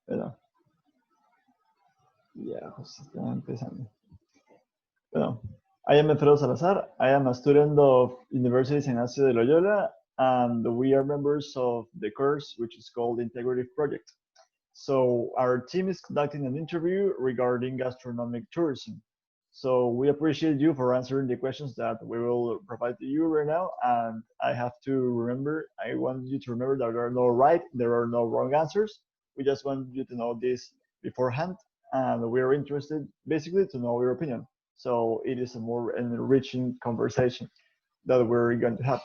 Bueno, ya, justo estaba empezando. Bueno, I am Alfredo Salazar. I am a student of University San Ignacio de Loyola, and we are members of the course which is called Integrative Project. So our team is conducting an interview regarding gastronomic tourism. So we appreciate you for answering the questions that we will provide to you right now. And I want you to remember that there are no right, there are no wrong answers. We just want you to know this beforehand. And we're interested basically to know your opinion. So it is a more enriching conversation that we're going to have.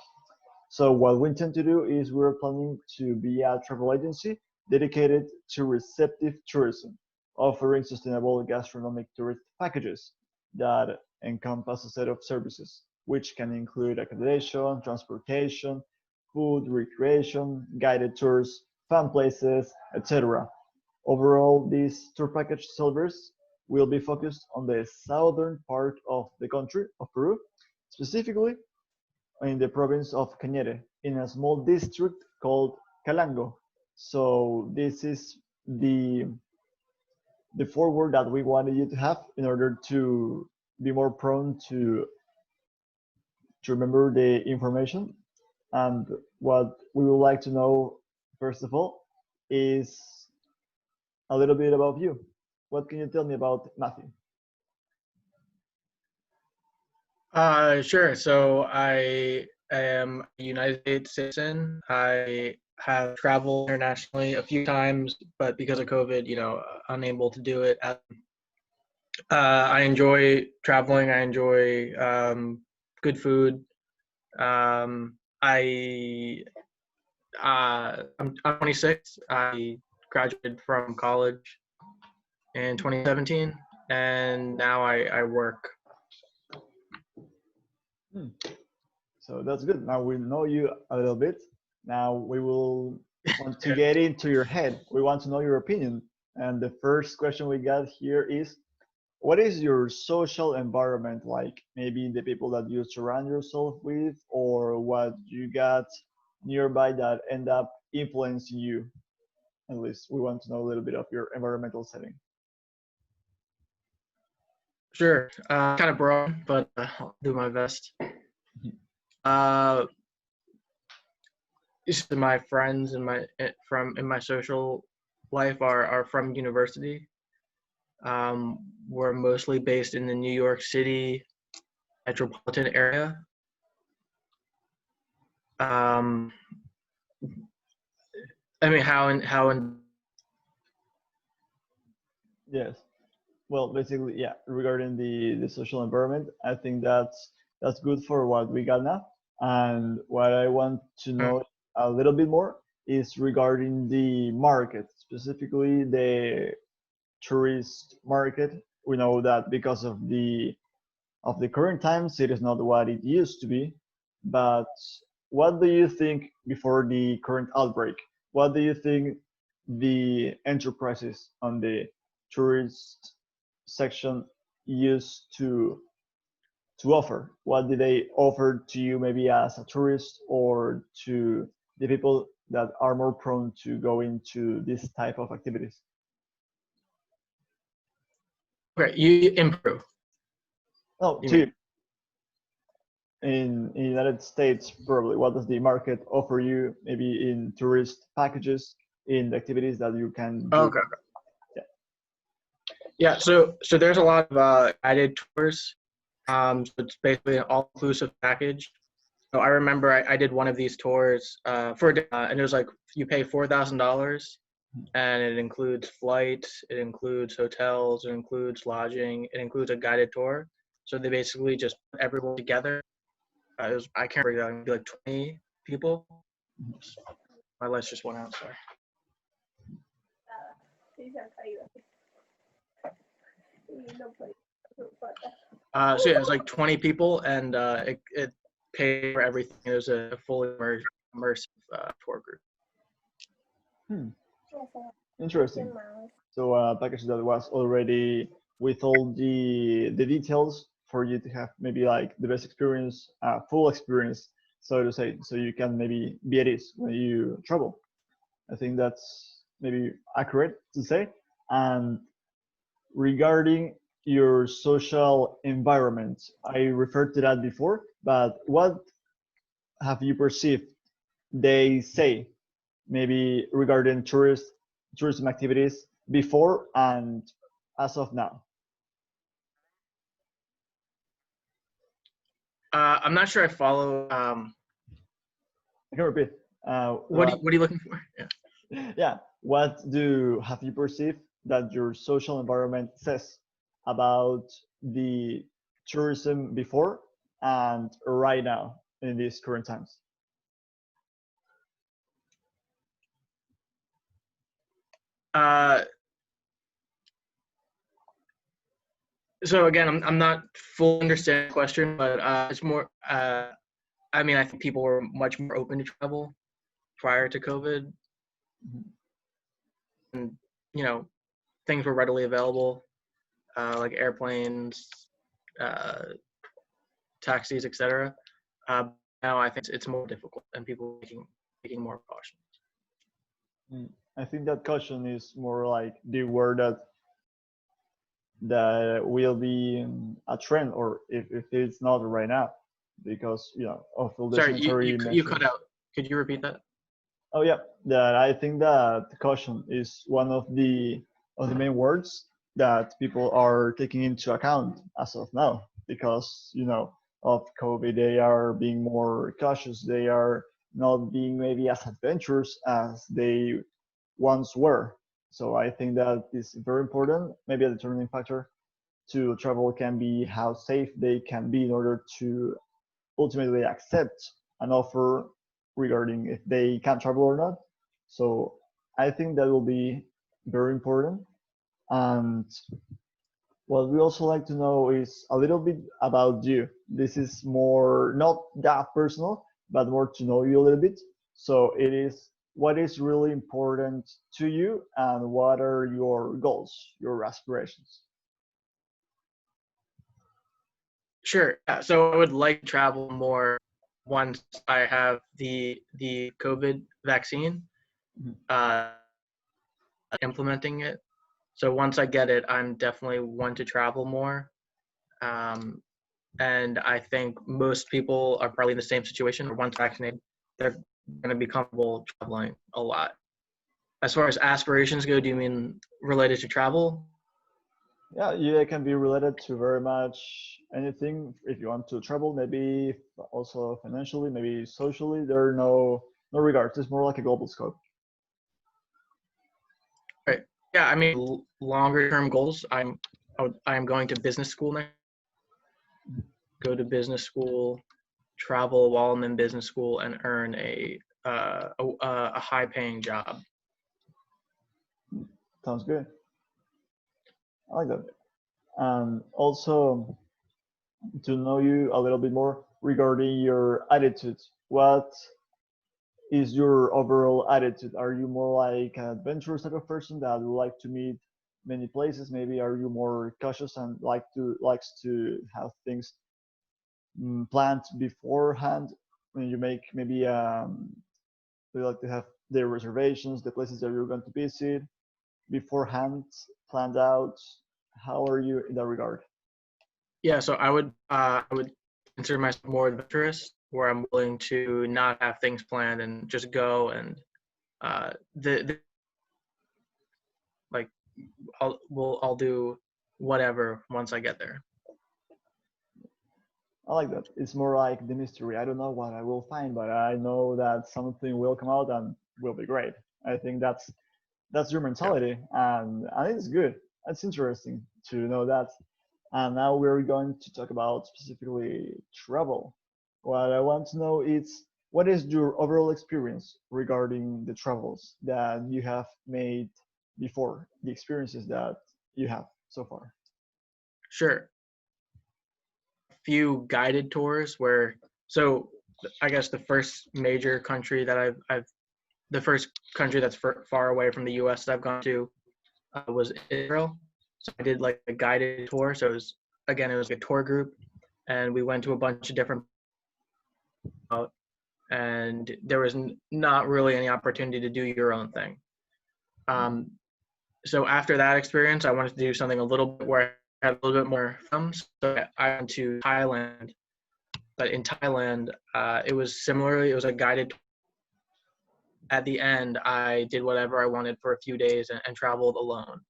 So what we intend to do is we're planning to be a travel agency dedicated to receptive tourism, offering sustainable gastronomic tourist packages that encompass a set of services, which can include accommodation, transportation, food, recreation, guided tours, fun places, etc. Overall, this tour package service will be focused on the southern part of the country, of Peru, specifically in the province of Cañete, in a small district called Calango. So this is the forward that we wanted you to have in order to be more prone to remember the information. And what we would like to know, first of all, is a little bit about you. What can you tell me about Mathew? Sure. So I am a United States citizen. I have traveled internationally a few times, but because of COVID, unable to do it. I enjoy traveling. I enjoy good food. I'm 26. I graduated from college in 2017, and now I work. So that's good. Now we know you a little bit. Now we will want to get into your head. We want to know your opinion. And the first question we got here is, what is your social environment like? Maybe the people that you surround yourself with, or what you got nearby that end up influencing you? At least we want to know a little bit of your environmental setting. Sure. Kind of broad, but I'll do my best. My friends in my social life are from university. We're mostly based in the New York City metropolitan area. Yes. Well, basically, yeah. Regarding the social environment, I think that's good for what we got now. And what I want to know a little bit more is regarding the market, specifically the tourist market. We know that because of the current times, it is not what it used to be. But what do you think before the current outbreak? What do you think the enterprises on the tourist section used to offer? What did they offer to you, maybe as a tourist, or to the people that are more prone to go into this type of activities? Okay, you improve. Oh, to you. In United States, probably, what does the market offer you, maybe in tourist packages, in the activities that you can do? Okay. Yeah, so there's a lot of guided tours. So it's basically an all-inclusive package. So I remember I did one of these tours for a day, and it was like you pay $4,000, and it includes flights, it includes hotels, it includes lodging, it includes a guided tour. So they basically just put everyone together. I can't remember, maybe like 20 people. My lights just went out, sorry. So yeah, it was like 20 people, and it paid for everything. It was a fully immersive tour group. Interesting. So a package that was already with all the details for you to have maybe like the best experience, full experience, so to say, so you can maybe be at ease when you travel. I think that's maybe accurate to say. And regarding your social environment, I referred to that before, but what have you perceived they say maybe regarding tourism activities before and as of now? I'm not sure I follow. I can repeat. What are you looking for? Yeah. Yeah, what have you perceived that your social environment says about the tourism before and right now in these current times? Uh, so again, I'm not fully understanding the question, but it's more. I mean, I think people were much more open to travel prior to COVID, and things were readily available, like airplanes, uh, taxis, etc. Now I think it's more difficult, and people are taking more caution. I think that caution is more like the word that will be a trend, or if it's not right now, because of all the Sorry, sanitary you cut measures. out. Could you repeat that? Oh yeah, that I think that caution is one of the main words that people are taking into account as of now, because of COVID, they are being more cautious. They are not being maybe as adventurous as they once were. So I think that is very important. Maybe a determining factor to travel can be how safe they can be in order to ultimately accept an offer regarding if they can travel or not. So I think that will be very important. And what we also like to know is a little bit about you. This is more not that personal, but more to know you a little bit. So it is what is really important to you and what are your goals, your aspirations. Sure. Yeah, so I would like to travel more once I have the COVID vaccine, uh, implementing it. So once I get it, I'm definitely one to travel more. Um, and I think most people are probably in the same situation. Or once vaccinated, they're going to be comfortable traveling a lot. As far as aspirations go, do you mean related to travel? Yeah, it can be related to very much anything. If you want to travel, maybe also financially, maybe socially. There are no regards. It's more like a global scope. Right. Yeah, I mean, longer term goals. I'm going to business school next. Go to business school, travel while I'm in business school, and earn a high paying job. Sounds good. I like that. And also to know you a little bit more regarding your attitude. What is your overall attitude? Are you more like an adventurous type of person that would like to meet many places? Maybe are you more cautious and likes to have things planned beforehand when you make maybe you like to have the reservations, the places that you're going to visit beforehand, planned out? How are you in that regard? Yeah, so I would consider myself more adventurous, where I'm willing to not have things planned and just go and the like I'll do whatever once I get there. I like that. It's more like the mystery. I don't know what I will find, but I know that something will come out and will be great. I think that's your Yeah. mentality, and it's good. It's interesting to know that. And now we're going to talk about specifically travel. What I want to know is what is your overall experience regarding the travels that you have made before, the experiences that you have so far. Sure. Few guided tours where so I guess the first major country that I've the first country that's far away from the US that I've gone to was Israel. So I did like a guided tour. So it was a tour group, and we went to a bunch of different and there was not really any opportunity to do your own thing. So after that experience, I wanted to do something a little bit where I had a little bit more films. So I went to Thailand, but in Thailand, it was similarly, it was a guided. At the end, I did whatever I wanted for a few days and traveled alone.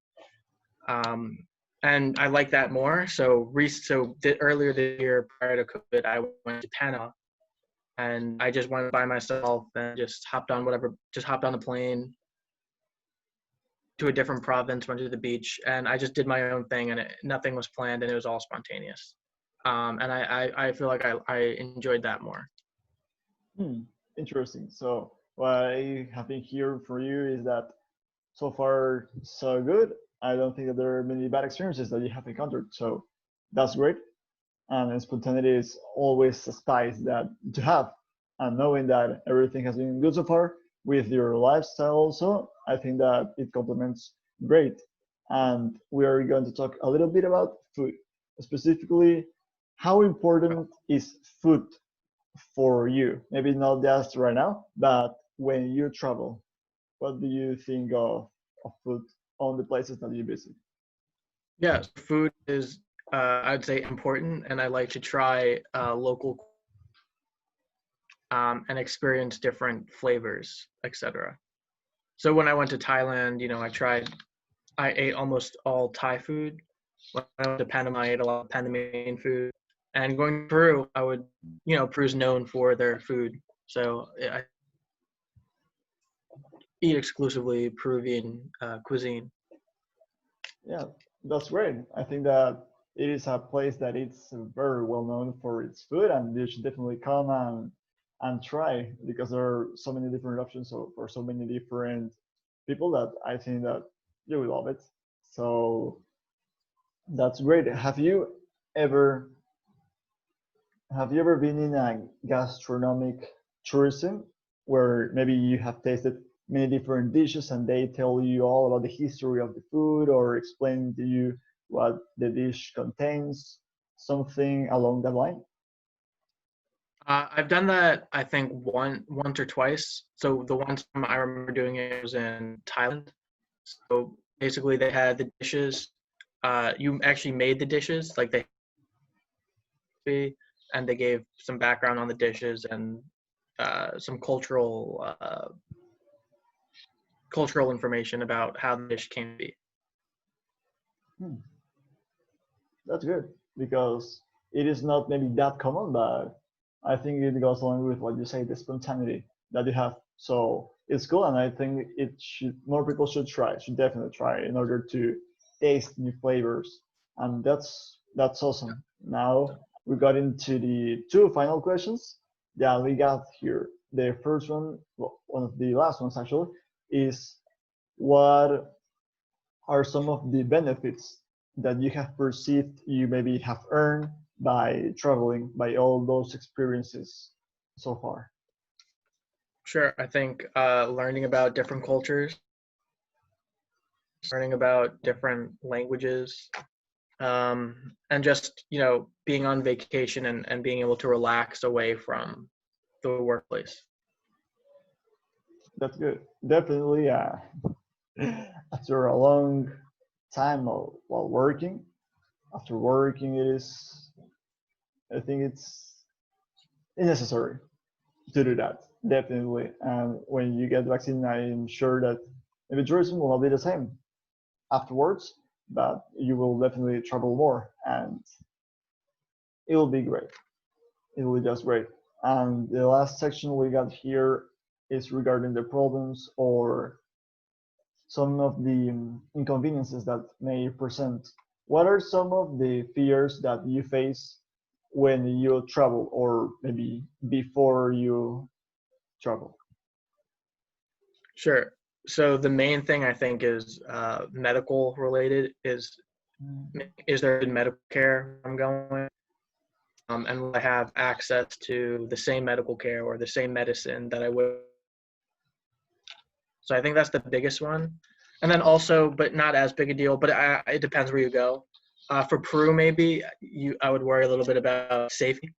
And I like that more. So earlier this year, prior to COVID, I went to Panama, and I just went by myself and just hopped on the plane to a different province, went to the beach, and I just did my own thing, and nothing was planned, and it was all spontaneous. And I feel like I enjoyed that more. Interesting. So what I have been hearing from you is that so far so good. I don't think that there are many bad experiences that you have encountered. So that's great. And spontaneity is always a spice that to have. And knowing that everything has been good so far with your lifestyle also, I think that it complements great. And we are going to talk a little bit about food. Specifically, how important is food for you? Maybe not just right now, but when you travel, what do you think of food on the places that you visit? Yeah, food is I'd say important, and I like to try local and experience different flavors, etc. So when I went to Thailand, I ate almost all Thai food. When I went to Panama, I ate a lot of Panamanian food. And going to Peru, I would, Peru's known for their food. So I eat exclusively Peruvian cuisine. Yeah, that's great. I think that it is a place that it's very well known for its food, and you should definitely come and try because there are so many different options for so many different people that I think that you will love it. So that's great. Ever have you ever been in a gastronomic tourism where maybe you have tasted many different dishes and they tell you all about the history of the food or explain to you what the dish contains, something along that line? I've done that, I think, once or twice. So the one time I remember doing it was in Thailand. So basically, they had the dishes. You actually made the dishes, like and they gave some background on the dishes and some cultural information about how the dish came to be. Hmm, that's good because it is not maybe that common, but I think it goes along with what you say, the spontaneity that you have. So it's cool, and I think it should more people should definitely try in order to taste new flavors, and that's awesome. Now we got into the two final questions that we got here. The first one, well, one of the last ones actually, is what are some of the benefits that you have perceived you maybe have earned by traveling, by all those experiences so far? Sure, I think learning about different cultures, learning about different languages, and just being on vacation and being able to relax away from the workplace. That's good. Definitely, after a long time while working, after working, I think it's necessary to do that. Definitely. And when you get vaccine, I'm sure that maybe tourism will not be the same afterwards, but you will definitely travel more and it will be great. It will be just great. And the last section we got here is regarding the problems or some of the inconveniences that may present. What are some of the fears that you face when you travel or maybe before you travel? Sure. So the main thing I think is medical related. Is there medical care I'm going? And will I have access to the same medical care or the same medicine that I would? So I think that's the biggest one. And then also, but not as big a deal, but it depends where you go. For Peru, maybe I would worry a little bit about safety.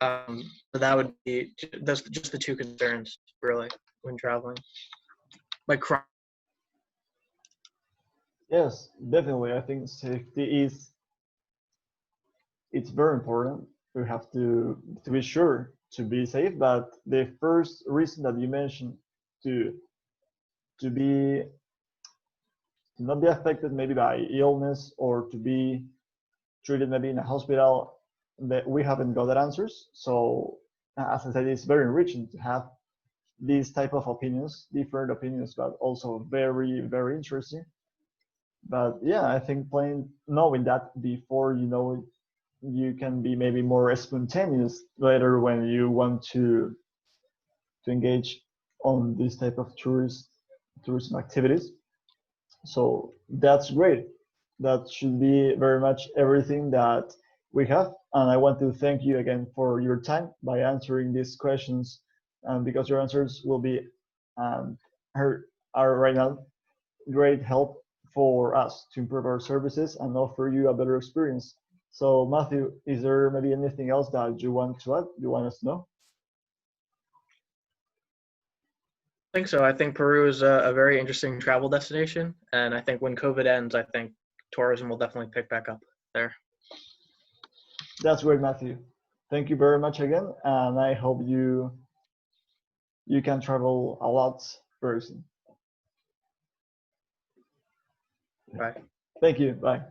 So that's just the two concerns really when traveling. Like crime Yes, definitely. I think safety is it's very important. We have to be sure to be safe. But the first reason that you mentioned to to be to not be affected maybe by illness or to be treated maybe in a hospital, that we haven't got that answers. So as I said, it's very enriching to have these type of opinions, different opinions, but also very, very interesting. But yeah, I think playing knowing that before you know it, you can be maybe more spontaneous later when you want to engage on this type of tourism activities. So that's great. That should be very much everything that we have. And I want to thank you again for your time by answering these questions, because your answers will be um, are right now great help for us to improve our services and offer you a better experience. So Matthew, is there maybe anything else that you want to add? You want us to know? I think so. I think Peru is a very interesting travel destination, and I think when COVID ends, I think tourism will definitely pick back up there. That's great, Matthew. Thank you very much again, and I hope you can travel a lot very soon. Bye. Thank you. Bye.